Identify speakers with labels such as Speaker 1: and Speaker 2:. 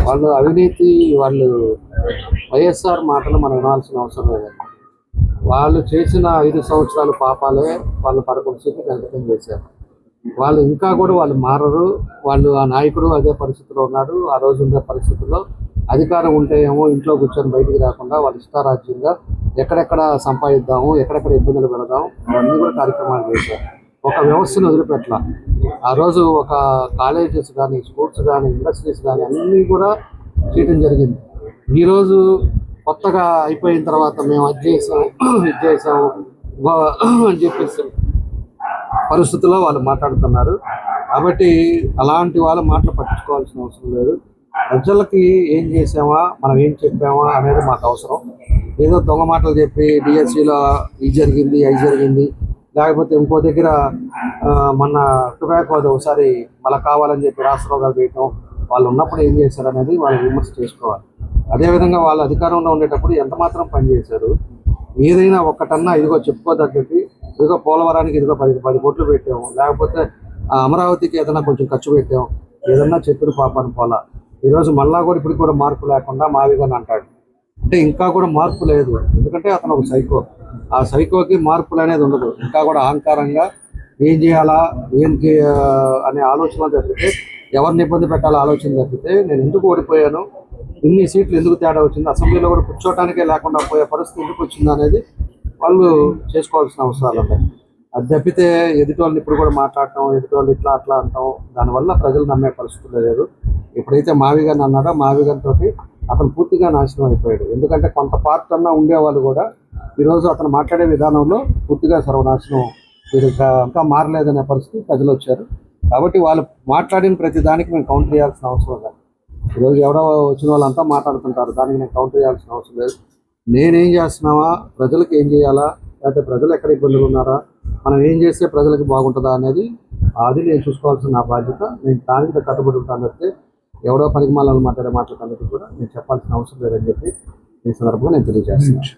Speaker 1: వాళ్ళు అవినీతి, వాళ్ళు వైఎస్ఆర్ మాటలు మనం వినాల్సిన అవసరం లేదండి. వాళ్ళు చేసిన 5 సంవత్సరాల పాపాలే వాళ్ళ పరిస్థితికి అంకితం చేశారు. వాళ్ళు ఇంకా కూడా వాళ్ళు మారరు. వాళ్ళు ఆ నాయకుడు అదే పరిస్థితిలో ఉన్నాడు. ఆ రోజు ఉండే పరిస్థితుల్లో అధికారం ఉంటే ఏమో ఇంట్లో కూర్చొని బయటికి రాకుండా వాళ్ళు ఇష్టారాజ్యంగా ఎక్కడెక్కడ సంపాదిద్దాము, ఎక్కడెక్కడ ఇబ్బందులు పెడదాం, అవన్నీ కూడా కార్యక్రమాలు చేశారు. ఒక వ్యవస్థను వదిలిపెట్టాల. ఆ రోజు ఒక కాలేజెస్ కానీ, స్కూల్స్ కానీ, ఇండస్ట్రీస్ కానీ అన్నీ కూడా చేయడం జరిగింది. ఈరోజు కొత్తగా అయిపోయిన తర్వాత మేము అది చేసాం, ఇది చేసాం అని చెప్పేసి పరిస్థితుల్లో వాళ్ళు మాట్లాడుతున్నారు. కాబట్టి అలాంటి వాళ్ళ మాటలు పట్టించుకోవాల్సిన అవసరం లేదు. ప్రజలకి ఏం చేసామా, మనం ఏం చెప్పామా అనేది మాకు అవసరం. ఏదో దొంగ మాటలు చెప్పి డిఎస్సిలో ఇది జరిగింది, అది జరిగింది, లేకపోతే ఇంకో దగ్గర మొన్న టొబాకో ఒకసారి మళ్ళీ కావాలని చెప్పి రాష్ట్రోగాలు వేయటం, వాళ్ళు ఉన్నప్పుడు ఏం చేశారు అనేది వాళ్ళు విమర్శ చేసుకోవాలి. అదేవిధంగా వాళ్ళు అధికారంలో ఉండేటప్పుడు ఎంత మాత్రం పనిచేశారు. ఏదైనా ఒక్కటన్నా ఇదిగో చెప్పుకోదగ్గది, ఇదిగో పోలవరానికి ఇదిగో 10 కోట్లు పెట్టాము, లేకపోతే అమరావతికి ఏదైనా కొంచెం ఖర్చు పెట్టాము, ఏదన్నా చెప్పిన పాపాన్ని పోలా. ఈరోజు మళ్ళా కూడా ఇప్పుడు కూడా మార్పు లేకుండా మావిగాని అంటాడు. అంటే ఇంకా కూడా మార్పు లేదు. ఎందుకంటే అతను ఒక సైకో. ఆ సైకోకి మార్పులు అనేది ఉండదు. ఇంకా కూడా అహంకారంగా ఏం చేయాలా, ఏంటి అనే ఆలోచన తప్పితే, ఎవరిని ఇబ్బంది పెట్టాలో ఆలోచన తప్పితే, నేను ఎందుకు ఓడిపోయాను, ఇన్ని సీట్లు ఎందుకు తేడా వచ్చింది, అసెంబ్లీలో కూడా కూర్చోటానికే లేకుండా పోయే పరిస్థితి ఎందుకు వచ్చింది అనేది వాళ్ళు చేసుకోవాల్సిన అవసరాలు ఉన్నాయి. అది తప్పితే ఎదుటి వాళ్ళని ఇప్పుడు కూడా మాట్లాడటం, ఎదుటి వాళ్ళు ఇట్లా అట్లా అంటాం, దానివల్ల ప్రజలు నమ్మే పరిస్థితులు లేదు. ఎప్పుడైతే మావిగాని అన్నాడో మావిగానితో అతను పూర్తిగా నాశనం అయిపోయాడు. ఎందుకంటే కొంత పార్ట్ అన్నా ఉండేవాళ్ళు కూడా ఈరోజు అతను మాట్లాడే విధానంలో పూర్తిగా సర్వనాశనం, మీరు ఇంకా మారలేదనే పరిస్థితి ప్రజలు వచ్చారు. కాబట్టి వాళ్ళు మాట్లాడిన ప్రతి దానికి మేము కౌంటర్ చేయాల్సిన అవసరం లేదు. ఈరోజు ఎవరో వచ్చిన వాళ్ళంతా మాట్లాడుతుంటారు, దానికి నేను కౌంటర్ చేయాల్సిన అవసరం లేదు. నేనేం చేస్తున్నావా, ప్రజలకు ఏం చేయాలా, లేకపోతే ప్రజలు ఎక్కడ ఇబ్బందులు ఉన్నారా, మనం ఏం చేస్తే ప్రజలకు బాగుంటుందా అనేది అది నేను చూసుకోవాల్సిన నా బాధ్యత. నేను దానికి కట్టుబడి ఉంటాను తప్పితే ఎవడో పనికి మాలను మాట్లాడే మాటలకన్నిటికీ కూడా నేను చెప్పాల్సిన అవసరం లేదని చెప్పి ఈ సందర్భంగా నేను తెలియజేస్తున్నాను.